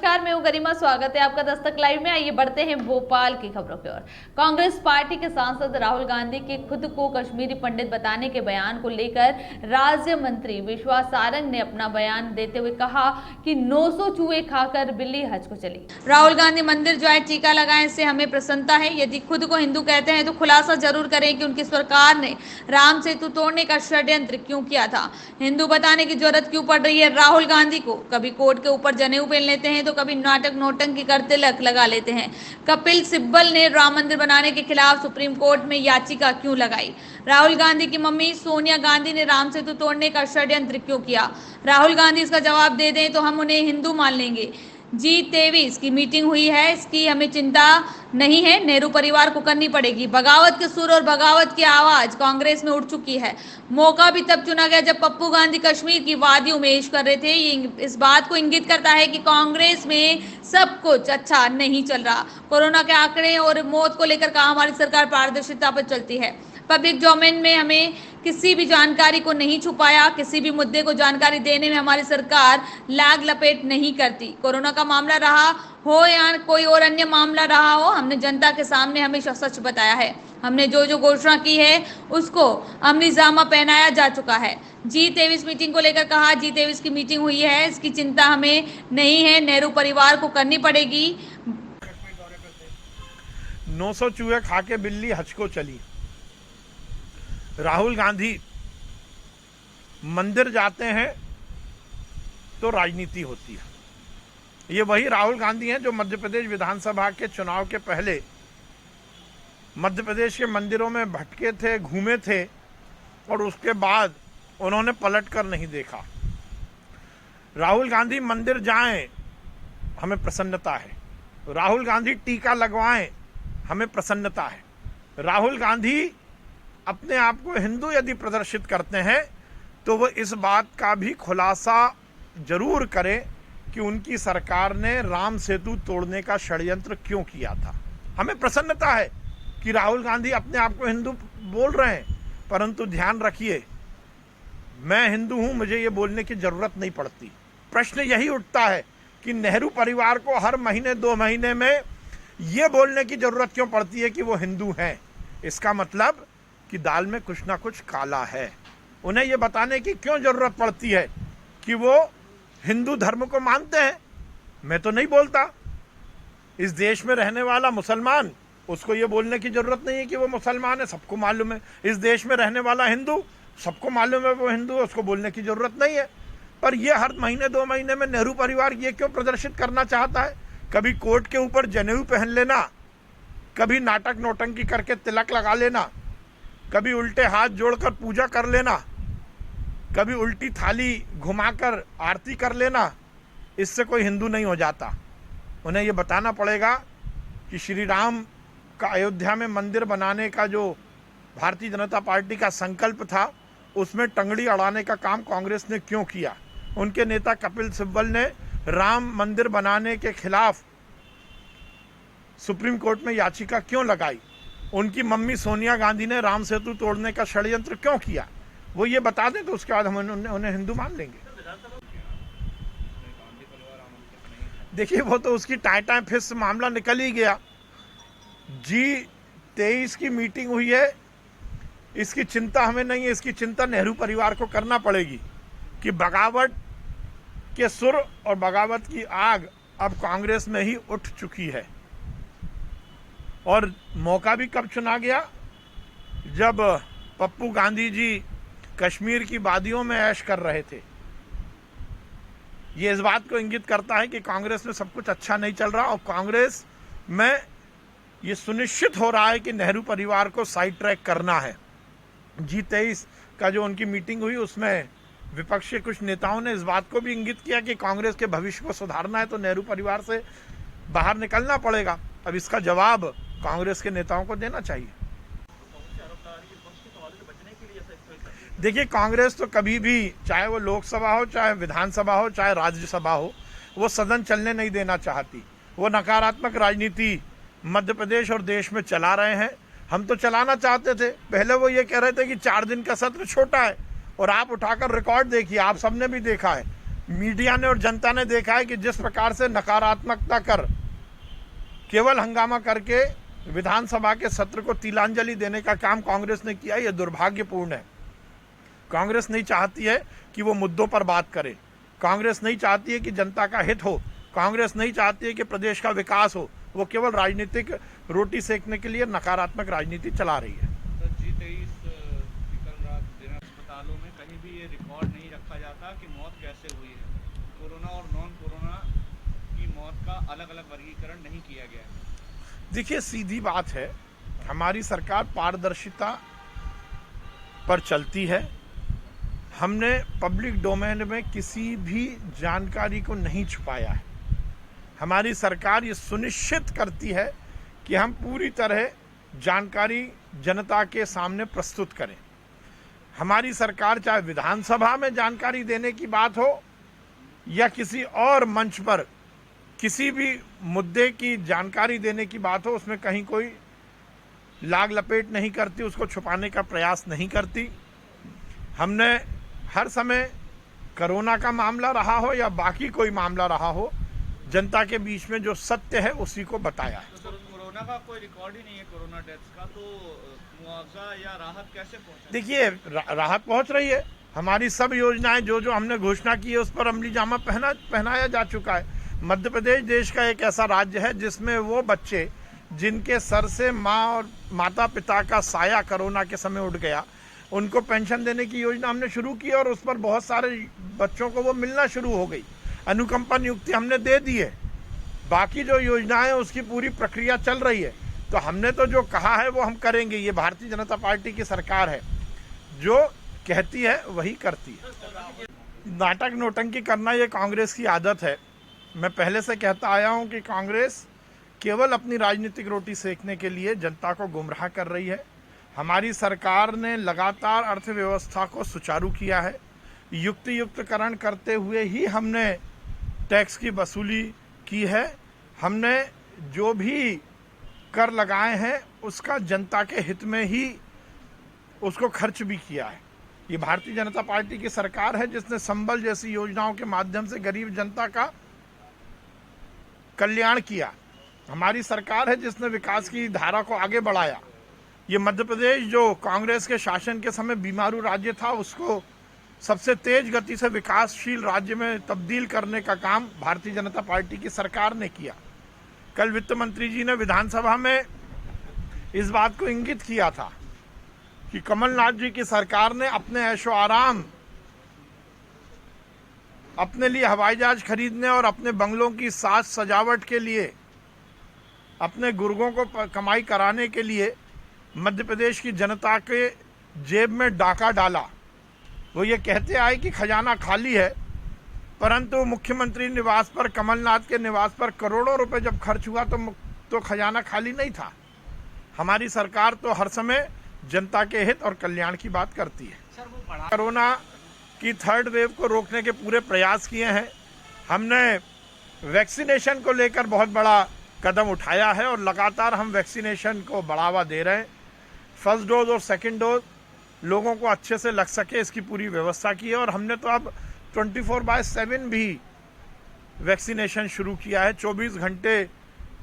नमस्कार, मैं हूं गरिमा। स्वागत है आपका दस्तक लाइव में। आइए बढ़ते हैं भोपाल की खबरों की ओर। कांग्रेस पार्टी के सांसद राहुल गांधी के खुद को कश्मीरी पंडित बताने के बयान को लेकर राज्य मंत्री विश्वास सारंग ने अपना बयान देते हुए कहा कि 900 चूहे खाकर बिल्ली हज को चली। राहुल गांधी मंदिर जाए, टीका लगाएं, इससे हमें प्रसन्नता है। यदि खुद को हिंदू कहते हैं तो खुलासा जरूर करें कि उनकी सरकार ने राम सेतु तोड़ने का षड्यंत्र क्यों किया था। हिंदू बताने की जरूरत क्यों पड़ रही है राहुल गांधी को। कभी कोर्ट के ऊपर जनेऊ पहन लेते हैं तो कभी नाटक नौटंकी करते लगा लेते हैं। कपिल सिब्बल ने राम मंदिर बनाने के खिलाफ सुप्रीम कोर्ट में याचिका क्यों लगाई। राहुल गांधी की मम्मी सोनिया गांधी ने राम सेतु तोड़ने का षड्यंत्र क्यों किया। राहुल गांधी इसका जवाब दे दें तो हम उन्हें हिंदू मान लेंगे। G23 की मीटिंग हुई है, इसकी हमें चिंता नहीं है, नेहरू परिवार को करनी पड़ेगी। बगावत के सुर और बगावत की आवाज कांग्रेस में उठ चुकी है। मौका भी तब चुना गया जब पप्पू गांधी कश्मीर की वादियों में ऐश कर रहे थे। ये इस बात को इंगित करता है कि कांग्रेस में सब कुछ अच्छा नहीं चल रहा। कोरोना के आंकड़े और मौत को लेकर कहा हमारी सरकार पारदर्शिता पर चलती है। पब्लिक डोमेन में हमें किसी भी जानकारी को नहीं छुपाया, किसी भी मुद्दे को जानकारी देने में हमारी सरकार लाग लपेट नहीं करती। कोरोना का मामला रहा हो या कोई और अन्य मामला रहा हो, हमने जनता के सामने हमेशा सच बताया है। हमने जो जो घोषणा की है उसको अमली जामा पहनाया जा चुका है। G23 मीटिंग को लेकर कहा G23 की मीटिंग हुई है, इसकी चिंता हमें नहीं है, नेहरू परिवार को करनी पड़ेगी। 900 चूहे खा के बिल्ली हज को चली। राहुल गांधी मंदिर जाते हैं तो राजनीति होती है। ये वही राहुल गांधी हैं जो मध्य प्रदेश विधानसभा के चुनाव के पहले मध्य प्रदेश के मंदिरों में भटके थे, घूमे थे और उसके बाद उन्होंने पलट कर नहीं देखा। राहुल गांधी मंदिर जाएं, हमें प्रसन्नता है। राहुल गांधी टीका लगवाएं, हमें प्रसन्नता है। राहुल गांधी अपने आप को हिंदू यदि प्रदर्शित करते हैं तो वो इस बात का भी खुलासा जरूर करें कि उनकी सरकार ने राम सेतु तोड़ने का षड्यंत्र क्यों किया था। हमें प्रसन्नता है कि राहुल गांधी अपने आप को हिंदू बोल रहे हैं, परंतु ध्यान रखिए, मैं हिंदू हूं, मुझे ये बोलने की जरूरत नहीं पड़ती। प्रश्न यही उठता है कि नेहरू परिवार को हर महीने 2 महीने में ये बोलने की जरूरत क्यों पड़ती है कि वो हिंदू हैं। इसका मतलब कि दाल में कुछ ना कुछ काला है। उन्हें ये बताने की क्यों जरूरत पड़ती है कि वो हिंदू धर्म को मानते हैं। मैं तो नहीं बोलता। इस देश में रहने वाला मुसलमान, उसको ये बोलने की जरूरत नहीं है कि वो मुसलमान है, सबको मालूम है। इस देश में रहने वाला हिंदू, सबको मालूम है वो हिंदू है, उसको बोलने की जरूरत नहीं है। पर ये हर महीने 2 महीने में नेहरू परिवार ये क्यों प्रदर्शित करना चाहता है। कभी कोर्ट के ऊपर जनेऊ पहन लेना, कभी नाटक नौटंकी करके तिलक लगा लेना, कभी उल्टे हाथ जोड़कर पूजा कर लेना, कभी उल्टी थाली घुमाकर आरती कर लेना, इससे कोई हिंदू नहीं हो जाता। उन्हें ये बताना पड़ेगा कि श्री राम का अयोध्या में मंदिर बनाने का जो भारतीय जनता पार्टी का संकल्प था, उसमें टंगड़ी अड़ाने का काम कांग्रेस ने क्यों किया। उनके नेता कपिल सिब्बल ने राम मंदिर बनाने के खिलाफ सुप्रीम कोर्ट में याचिका क्यों लगाई। उनकी मम्मी सोनिया गांधी ने राम सेतु तोड़ने का षड्यंत्र क्यों किया। वो ये बता दें तो उसके बाद हम उन्हें हिंदू मान लेंगे। देखिए, वो तो उसकी टाई फिस मामला निकल ही गया। G23 की मीटिंग हुई है, इसकी चिंता हमें नहीं है, इसकी चिंता नेहरू परिवार को करना पड़ेगी कि बगावत के सुर और बगावत की आग अब कांग्रेस में ही उठ चुकी है। और मौका भी कब चुना गया, जब पप्पू गांधी जी कश्मीर की वादियों में ऐश कर रहे थे। ये इस बात को इंगित करता है कि कांग्रेस में सब कुछ अच्छा नहीं चल रहा और कांग्रेस में ये सुनिश्चित हो रहा है कि नेहरू परिवार को साइड ट्रैक करना है। G23 का जो उनकी मीटिंग हुई, उसमें विपक्ष के कुछ नेताओं ने इस बात को भी इंगित किया कि कांग्रेस के भविष्य को सुधारना है तो नेहरू परिवार से बाहर निकलना पड़ेगा। अब इसका जवाब कांग्रेस के नेताओं को देना चाहिए। देखिए, कांग्रेस तो कभी भी, चाहे वो लोकसभा हो, चाहे विधानसभा हो, चाहे राज्यसभा हो, वो सदन चलने नहीं देना चाहती। वो नकारात्मक राजनीति मध्य प्रदेश और देश में चला रहे हैं। हम तो चलाना चाहते थे। पहले वो ये कह रहे थे कि 4 दिन का सत्र छोटा है, और आप उठाकर रिकॉर्ड देखिए, आप सबने भी देखा है मीडिया ने और जनता ने देखा है कि जिस प्रकार से नकारात्मकता कर केवल हंगामा करके विधानसभा के सत्र को तिलांजलि देने का काम कांग्रेस ने किया, यह दुर्भाग्यपूर्ण है। कांग्रेस नहीं चाहती है कि वो मुद्दों पर बात करे, कांग्रेस नहीं चाहती है कि जनता का हित हो, कांग्रेस नहीं चाहती है कि प्रदेश का विकास हो। वो केवल राजनीतिक रोटी सेकने के लिए नकारात्मक राजनीति चला रही है। G23 कल रात दिन अस्पतालों में कहीं भी ये रिकॉर्ड नहीं रखा जाता कि मौत कैसे हुई है। कोरोना और नॉन कोरोना की मौत का अलग अलग वर्गीकरण नहीं किया गया है। देखिए, सीधी बात है, हमारी सरकार पारदर्शिता पर चलती है। हमने पब्लिक डोमेन में किसी भी जानकारी को नहीं छुपाया है। हमारी सरकार ये सुनिश्चित करती है कि हम पूरी तरह जानकारी जनता के सामने प्रस्तुत करें। हमारी सरकार चाहे विधानसभा में जानकारी देने की बात हो या किसी और मंच पर किसी भी मुद्दे की जानकारी देने की बात हो, उसमें कहीं कोई लाग लपेट नहीं करती, उसको छुपाने का प्रयास नहीं करती। हमने हर समय कोरोना का मामला रहा हो या बाकी कोई मामला रहा हो, जनता के बीच में जो सत्य है उसी को बताया है। तो सर, कोरोना का कोई रिकॉर्ड ही नहीं है, कोरोना डेथ्स का, तो मुआवजा या राहत कैसे पहुंचा? देखिए, राहत पहुंच रही है। हमारी सब योजनाएं जो जो हमने घोषणा की है उस पर अमली जामा पहनाया जा चुका है। मध्य प्रदेश देश का एक ऐसा राज्य है जिसमें वो बच्चे जिनके सर से माँ और माता पिता का साया कोरोना के समय उठ गया, उनको पेंशन देने की योजना हमने शुरू की और उस पर बहुत सारे बच्चों को वो मिलना शुरू हो गई। अनुकंपा नियुक्ति हमने दे दी है। बाकी जो योजनाएं हैं उसकी पूरी प्रक्रिया चल रही है। तो हमने तो जो कहा है वो हम करेंगे। ये भारतीय जनता पार्टी की सरकार है, जो कहती है वही करती है। नाटक नोटंकी करना ये कांग्रेस की आदत है। मैं पहले से कहता आया हूं कि कांग्रेस केवल अपनी राजनीतिक रोटी सेकने के लिए जनता को गुमराह कर रही है। हमारी सरकार ने लगातार अर्थव्यवस्था को सुचारू किया है। युक्तियुक्तकरण करते हुए ही हमने टैक्स की वसूली की है। हमने जो भी कर लगाए हैं उसका जनता के हित में ही उसको खर्च भी किया है। ये भारतीय जनता पार्टी की सरकार है जिसने संबल जैसी योजनाओं के माध्यम से गरीब जनता का कल्याण किया। हमारी सरकार है जिसने विकास की धारा को आगे बढ़ाया। ये मध्य प्रदेश जो कांग्रेस के शासन के समय बीमारू राज्य था, उसको सबसे तेज गति से विकासशील राज्य में तब्दील करने का काम भारतीय जनता पार्टी की सरकार ने किया। कल वित्त मंत्री जी ने विधानसभा में इस बात को इंगित किया था कि कमलनाथ जी की सरकार ने अपने ऐशो आराम, अपने लिए हवाई जहाज खरीदने और अपने बंगलों की साज सजावट के लिए, अपने गुर्गों को कमाई कराने के लिए मध्य प्रदेश की जनता के जेब में डाका डाला। वो ये कहते आए कि खजाना खाली है, परंतु मुख्यमंत्री निवास पर, कमलनाथ के निवास पर करोड़ों रुपए जब खर्च हुआ तो खजाना खाली नहीं था। हमारी सरकार तो हर समय जनता के हित और कल्याण की बात करती है। कोरोना की थर्ड वेव को रोकने के पूरे प्रयास किए हैं। हमने वैक्सीनेशन को लेकर बहुत बड़ा कदम उठाया है और लगातार हम वैक्सीनेशन को बढ़ावा दे रहे हैं। फर्स्ट डोज और सेकंड डोज लोगों को अच्छे से लग सके, इसकी पूरी व्यवस्था की है और हमने तो अब 24/7 भी वैक्सीनेशन शुरू किया है। 24 घंटे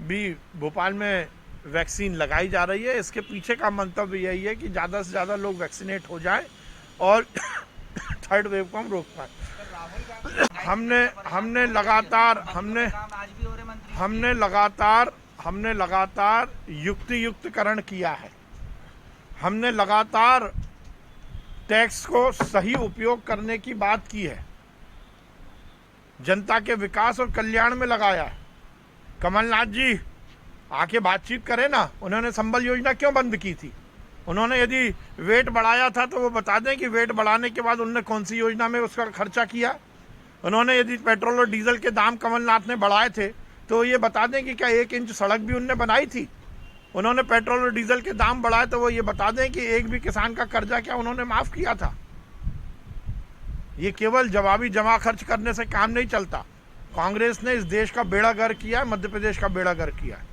भी भोपाल में वैक्सीन लगाई जा रही है। इसके पीछे का मंतव्य यही है कि ज़्यादा से ज़्यादा लोग वैक्सीनेट हो जाएं और थर्ड वेव को हम रोक पाए। हमने लगातार युक्तियुक्तकरण किया है। हमने लगातार टैक्स को सही उपयोग करने की बात की है, जनता के विकास और कल्याण में लगाया है। कमलनाथ जी आके बातचीत करें ना, उन्होंने संबल योजना क्यों बंद की थी? उन्होंने यदि वेट बढ़ाया था तो वो बता दें कि वेट बढ़ाने के बाद उन्होंने कौन सी योजना में उसका खर्चा किया। उन्होंने यदि पेट्रोल और डीजल के दाम कमलनाथ ने बढ़ाए थे तो ये बता दें कि क्या 1 इंच सड़क भी उनने बनाई थी। उन्होंने पेट्रोल और डीजल के दाम बढ़ाए तो वो ये बता दें कि एक भी किसान का कर्जा क्या उन्होंने माफ किया था। ये केवल जवाबी जमा खर्च करने से काम नहीं चलता। कांग्रेस ने इस देश का बेड़ा गर्क किया है, मध्य प्रदेश का बेड़ा गर्क किया है।